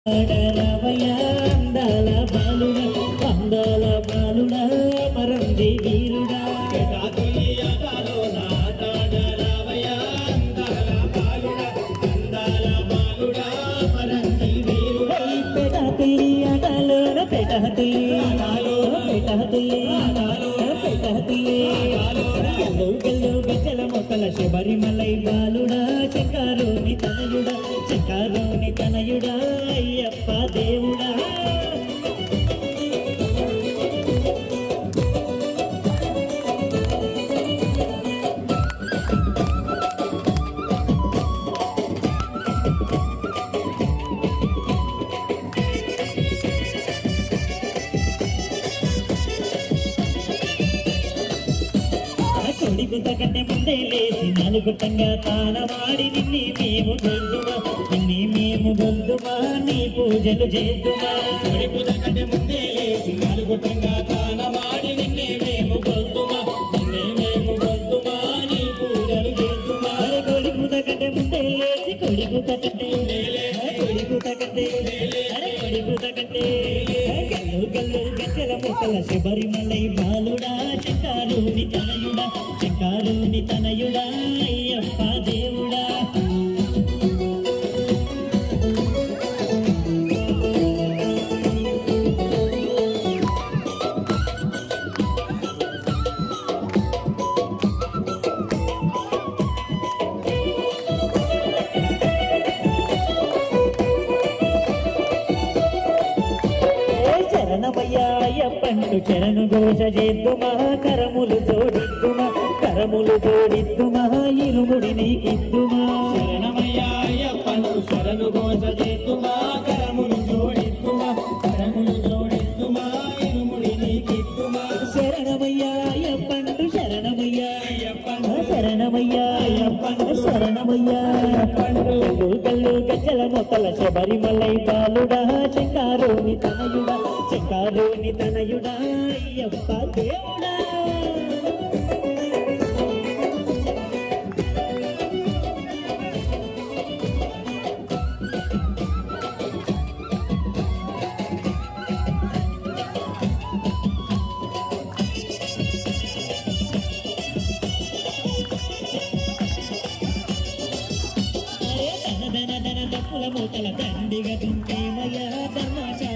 రావయ్య అందాల బాలుడా మరంది వీరుడా శబరిమలై బాలుడా చంకారోని తనయుడా అయ్యప్ప దేవుడా కొడిగుతకంటే ముందే లేచి నలుగుతంగా తానవాడి నిన్ని మేము గొంతుమా నీ పూజలు చేద్దుమా కొడిగుతకంటే ముందే లేచి నలుగుతంగా తానవాడి నిన్ని మేము గొంతుమా నీ పూజలు చేద్దుమా కొడిగుతకంటే ముందే లేచి కొడిగుతకంటే గల్లు గచ్చల ముక్కల శబరిమలై బాలుడా చంకారోని తనయుడా అయ్యప్ప దేవుడా శరణమయ్యా అయ్యప్పంటు శరణు ఘోష చేద్దుమా కరములు జోడిద్దుమా ఇరుముడి నీకిద్దుమా శరణమయ్యా అయ్యప్పంటు శరణు ఘోష చేద్దుమా కరములు జోడిద్దుమా ఇరుముడి నీకిద్దుమా శరణమయ్యా అయ్యప్పంటు శరణమయ్యా గల్లు గజ్జల మొక్కల శబరిమలై బాలుడా చంకారోని తనయుడా అయ్యప్ప దేవుడా మూతల దండిగా తుంటేమయ్యా తమాషా